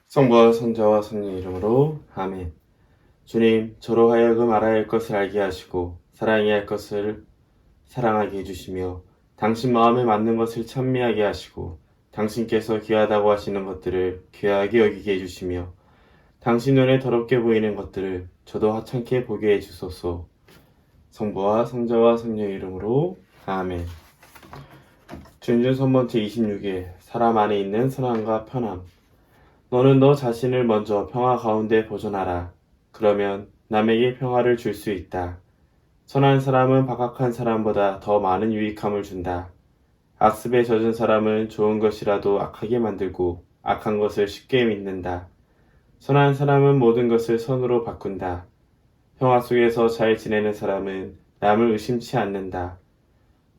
성부와 성자와 성령 이름으로 아멘. 주님, 저로 하여금 알아야 할 것을 알게 하시고 사랑해야 할 것을 사랑하게 해주시며 당신 마음에 맞는 것을 찬미하게 하시고 당신께서 귀하다고 하시는 것들을 귀하게 여기게 해주시며 당신 눈에 더럽게 보이는 것들을 저도 하찮게 보게 해주소서. 성부와 성자와 성령 이름으로 아멘. 준준선번 제26일 사람 안에 있는 선함과 편함. 너는 너 자신을 먼저 평화 가운데 보존하라. 그러면 남에게 평화를 줄 수 있다. 선한 사람은 박악한 사람보다 더 많은 유익함을 준다. 악습에 젖은 사람은 좋은 것이라도 악하게 만들고 악한 것을 쉽게 믿는다. 선한 사람은 모든 것을 선으로 바꾼다. 평화 속에서 잘 지내는 사람은 남을 의심치 않는다.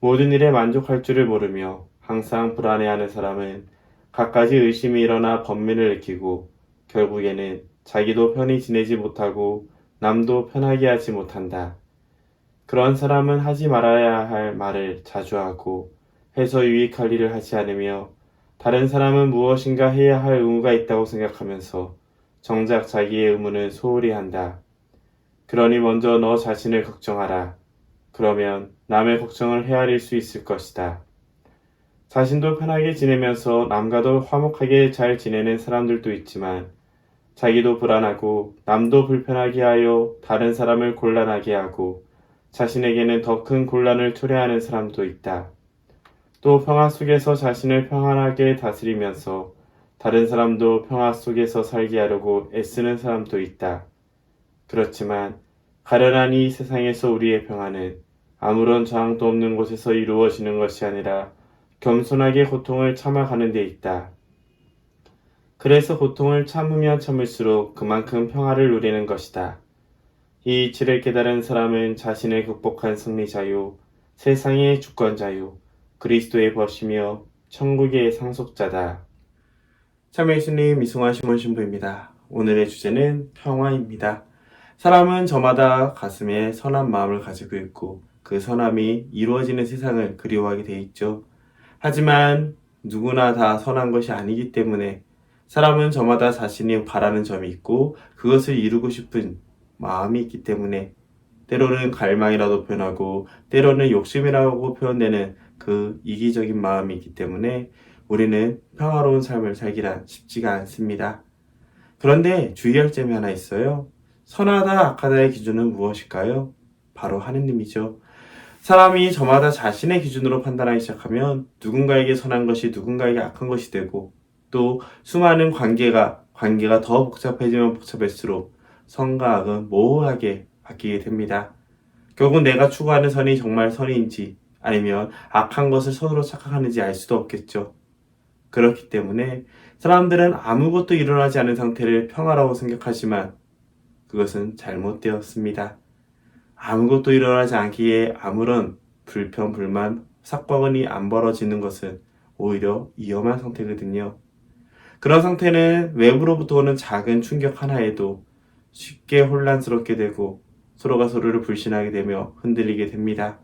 모든 일에 만족할 줄을 모르며 항상 불안해하는 사람은 갖가지 의심이 일어나 번민을 일으키고 결국에는 자기도 편히 지내지 못하고 남도 편하게 하지 못한다. 그런 사람은 하지 말아야 할 말을 자주 하고 해서 유익할 일을 하지 않으며 다른 사람은 무엇인가 해야 할 의무가 있다고 생각하면서 정작 자기의 의무는 소홀히 한다. 그러니 먼저 너 자신을 걱정하라. 그러면 남의 걱정을 헤아릴 수 있을 것이다. 자신도 편하게 지내면서 남과도 화목하게 잘 지내는 사람들도 있지만 자기도 불안하고 남도 불편하게 하여 다른 사람을 곤란하게 하고 자신에게는 더 큰 곤란을 초래하는 사람도 있다. 또 평화 속에서 자신을 평안하게 다스리면서 다른 사람도 평화 속에서 살게 하려고 애쓰는 사람도 있다. 그렇지만 가련한 이 세상에서 우리의 평화는 아무런 저항도 없는 곳에서 이루어지는 것이 아니라 겸손하게 고통을 참아가는 데 있다. 그래서 고통을 참으면 참을수록 그만큼 평화를 누리는 것이다. 이 이치를 깨달은 사람은 자신을 극복한 승리자요, 세상의 주권자요, 그리스도의 벗이며 천국의 상속자다. 참여 예수님 이승환 시몬 신부입니다. 오늘의 주제는 평화입니다. 사람은 저마다 가슴에 선한 마음을 가지고 있고 그 선함이 이루어지는 세상을 그리워하게 돼 있죠. 하지만 누구나 다 선한 것이 아니기 때문에 사람은 저마다 자신이 바라는 점이 있고 그것을 이루고 싶은 마음이 있기 때문에 때로는 갈망이라도 표현하고 때로는 욕심이라고 표현되는 그 이기적인 마음이 있기 때문에 우리는 평화로운 삶을 살기란 쉽지가 않습니다. 그런데 주의할 점이 하나 있어요. 선하다 악하다의 기준은 무엇일까요? 바로 하느님이죠. 사람이 저마다 자신의 기준으로 판단하기 시작하면 누군가에게 선한 것이 누군가에게 악한 것이 되고 또 수많은 관계가 더 복잡해지면 복잡할수록 선과 악은 모호하게 바뀌게 됩니다. 결국 내가 추구하는 선이 정말 선인지 아니면 악한 것을 선으로 착각하는지 알 수도 없겠죠. 그렇기 때문에 사람들은 아무것도 일어나지 않은 상태를 평화라고 생각하지만 그것은 잘못되었습니다. 아무것도 일어나지 않기에 아무런 불평, 불만, 사건이 안 벌어지는 것은 오히려 위험한 상태거든요. 그런 상태는 외부로부터 오는 작은 충격 하나에도 쉽게 혼란스럽게 되고 서로가 서로를 불신하게 되며 흔들리게 됩니다.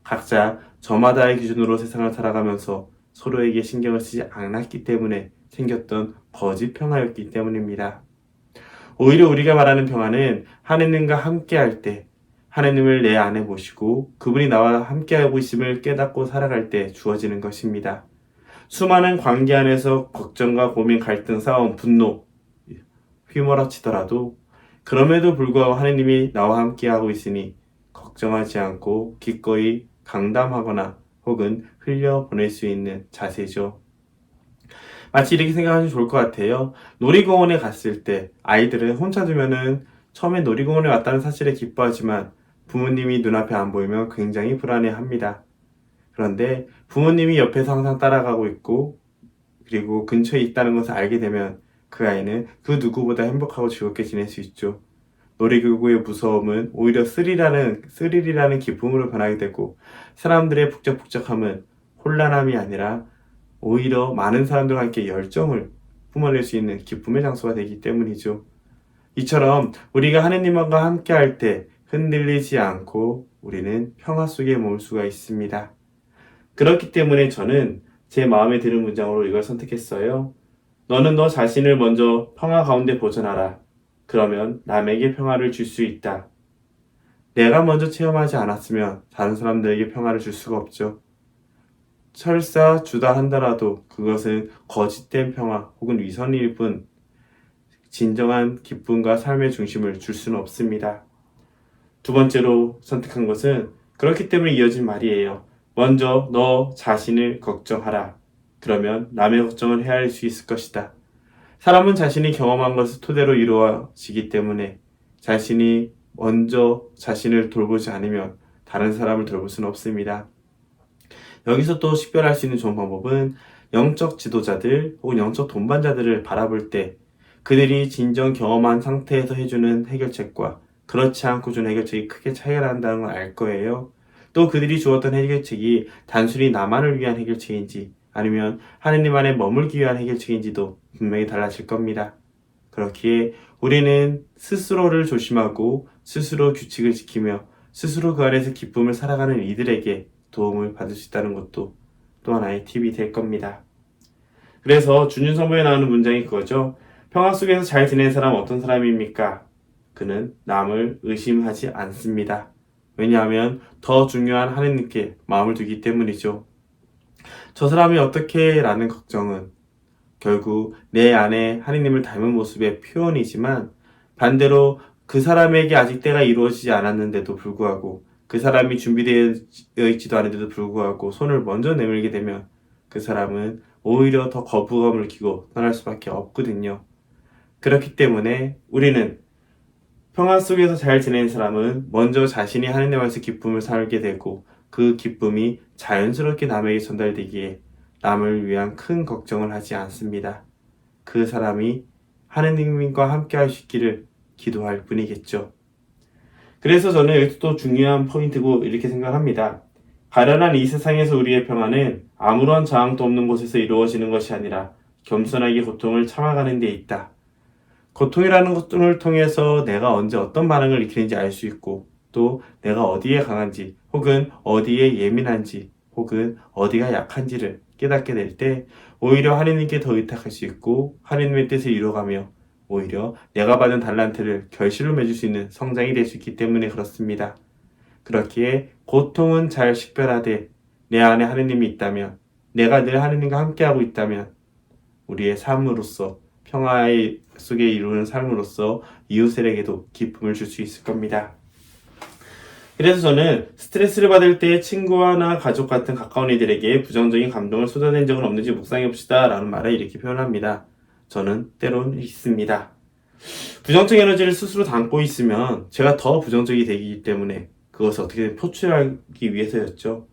각자 저마다의 기준으로 세상을 살아가면서 서로에게 신경을 쓰지 않았기 때문에 생겼던 거짓 평화였기 때문입니다. 오히려 우리가 말하는 평화는 하느님과 함께할 때, 하느님을 내 안에 모시고 그분이 나와 함께하고 있음을 깨닫고 살아갈 때 주어지는 것입니다. 수많은 관계 안에서 걱정과 고민, 갈등, 싸움, 분노 휘몰아치더라도 그럼에도 불구하고 하느님이 나와 함께하고 있으니 걱정하지 않고 기꺼이 강담하거나 혹은 흘려보낼 수 있는 자세죠. 마치 이렇게 생각하시면 좋을 것 같아요. 놀이공원에 갔을 때 아이들은 혼자 두면은 처음에 놀이공원에 왔다는 사실에 기뻐하지만 부모님이 눈앞에 안 보이면 굉장히 불안해합니다. 그런데 부모님이 옆에서 항상 따라가고 있고 그리고 근처에 있다는 것을 알게 되면 그 아이는 그 누구보다 행복하고 즐겁게 지낼 수 있죠. 놀이기구의 무서움은 오히려 스릴이라는 기쁨으로 변하게 되고 사람들의 북적북적함은 혼란함이 아니라 오히려 많은 사람들과 함께 열정을 뿜어낼 수 있는 기쁨의 장소가 되기 때문이죠. 이처럼 우리가 하느님과 함께 할 때 흔들리지 않고 우리는 평화 속에 머물 수가 있습니다. 그렇기 때문에 저는 제 마음에 드는 문장으로 이걸 선택했어요. 너는 너 자신을 먼저 평화 가운데 보존하라. 그러면 남에게 평화를 줄 수 있다. 내가 먼저 체험하지 않았으면 다른 사람들에게 평화를 줄 수가 없죠. 설사 주다 한다라도 그것은 거짓된 평화 혹은 위선일 뿐 진정한 기쁨과 삶의 중심을 줄 수는 없습니다. 두 번째로 선택한 것은 그렇기 때문에 이어진 말이에요. 먼저 너 자신을 걱정하라. 그러면 남의 걱정을 헤아릴 수 있을 것이다. 사람은 자신이 경험한 것을 토대로 이루어지기 때문에 자신이 먼저 자신을 돌보지 않으면 다른 사람을 돌볼 수는 없습니다. 여기서 또 식별할 수 있는 좋은 방법은 영적 지도자들 혹은 영적 동반자들을 바라볼 때 그들이 진정 경험한 상태에서 해주는 해결책과 그렇지 않고 주는 해결책이 크게 차이가 난다는 걸 알 거예요. 또 그들이 주었던 해결책이 단순히 나만을 위한 해결책인지 아니면 하느님 안에 머물기 위한 해결책인지도 분명히 달라질 겁니다. 그렇기에 우리는 스스로를 조심하고 스스로 규칙을 지키며 스스로 그 안에서 기쁨을 살아가는 이들에게 도움을 받을 수 있다는 것도 또 하나의 팁이 될 겁니다. 그래서 준윤성부에 나오는 문장이 그거죠. 평화 속에서 잘 지내는 사람은 어떤 사람입니까? 그는 남을 의심하지 않습니다. 왜냐하면 더 중요한 하느님께 마음을 두기 때문이죠. 저 사람이 어떻게 라는 걱정은 결국 내 안에 하느님을 닮은 모습의 표현이지만 반대로 그 사람에게 아직 때가 이루어지지 않았는데도 불구하고 그 사람이 준비되어 있지도 않은데도 불구하고 손을 먼저 내밀게 되면 그 사람은 오히려 더 거부감을 느끼고 떠날 수밖에 없거든요. 그렇기 때문에 우리는 평화 속에서 잘 지내는 사람은 먼저 자신이 하느님 안에서 기쁨을 살게 되고 그 기쁨이 자연스럽게 남에게 전달되기에 남을 위한 큰 걱정을 하지 않습니다. 그 사람이 하느님과 함께 할 수 있기를 기도할 뿐이겠죠. 그래서 저는 여기서 또 중요한 포인트고 이렇게 생각합니다. 가련한 이 세상에서 우리의 평화는 아무런 저항도 없는 곳에서 이루어지는 것이 아니라 겸손하게 고통을 참아가는 데 있다. 고통이라는 것을 통해서 내가 언제 어떤 반응을 일으키는지 알 수 있고 또 내가 어디에 강한지 혹은 어디에 예민한지 혹은 어디가 약한지를 깨닫게 될 때 오히려 하느님께 더 의탁할 수 있고 하느님의 뜻을 이뤄가며 오히려 내가 받은 달란트를 결실로 맺을 수 있는 성장이 될 수 있기 때문에 그렇습니다. 그렇기에 고통은 잘 식별하되 내 안에 하느님이 있다면 내가 늘 하느님과 함께하고 있다면 우리의 삶으로서 평화 속에 이루는 삶으로서 이웃에게도 기쁨을 줄 수 있을 겁니다. 그래서 저는 스트레스를 받을 때 친구나 가족 같은 가까운 이들에게 부정적인 감정을 쏟아낸 적은 없는지 묵상해 봅시다 라는 말을 이렇게 표현합니다. 저는 때론 있습니다. 부정적 에너지를 스스로 담고 있으면 제가 더 부정적이 되기 때문에 그것을 어떻게든 표출하기 위해서였죠.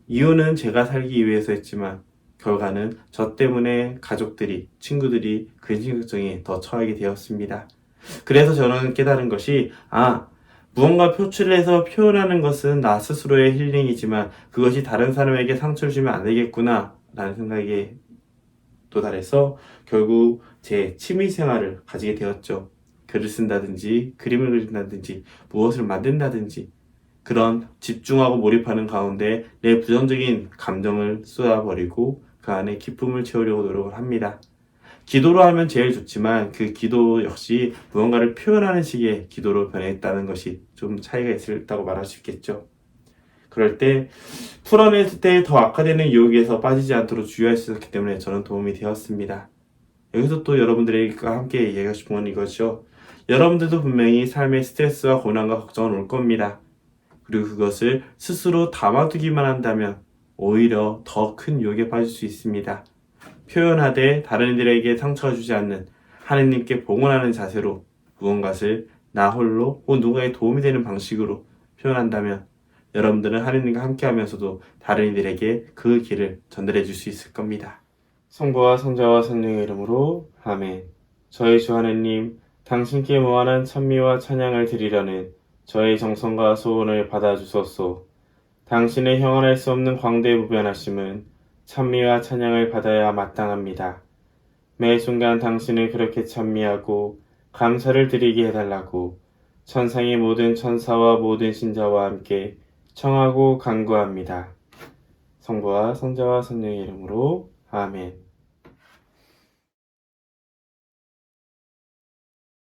이유는 제가 살기 위해서였지만 결과는 저 때문에 가족들이, 친구들이 근심 걱정에 더 처하게 되었습니다. 그래서 저는 깨달은 것이 무언가 표출을 해서 표현하는 것은 나 스스로의 힐링이지만 그것이 다른 사람에게 상처를 주면 안 되겠구나 라는 생각에 도달해서 결국 제 취미생활을 가지게 되었죠. 글을 쓴다든지 그림을 그린다든지 무엇을 만든다든지 그런 집중하고 몰입하는 가운데 내 부정적인 감정을 쏟아버리고 그 안에 기쁨을 채우려고 노력을 합니다. 기도로 하면 제일 좋지만 그 기도 역시 무언가를 표현하는 식의 기도로 변했다는 것이 좀 차이가 있다고 말할 수 있겠죠. 그럴 때 풀어낼 때 더 악화되는 유혹에서 빠지지 않도록 주의할 수 있었기 때문에 저는 도움이 되었습니다. 여기서 또 여러분들과 함께 얘기하고 싶은 건 이거죠. 여러분들도 분명히 삶의 스트레스와 고난과 걱정은 올 겁니다. 그리고 그것을 스스로 담아두기만 한다면 오히려 더 큰 유혹에 빠질 수 있습니다. 표현하되 다른 이들에게 상처가 주지 않는 하느님께 봉헌하는 자세로 무언가를 나 홀로 혹은 누군가에 도움이 되는 방식으로 표현한다면 여러분들은 하느님과 함께 하면서도 다른 이들에게 그 길을 전달해 줄 수 있을 겁니다. 성부와 성자와 성령의 이름으로 아멘. 저희 주 하느님, 당신께 무한한 찬미와 찬양을 드리려는 저의 정성과 소원을 받아주소서. 당신의 형언할 수 없는 광대무변하심은 찬미와 찬양을 받아야 마땅합니다. 매 순간 당신을 그렇게 찬미하고 감사를 드리게 해달라고 천상의 모든 천사와 모든 신자와 함께 청하고 간구합니다. 성부와 성자와 성령의 이름으로 아멘.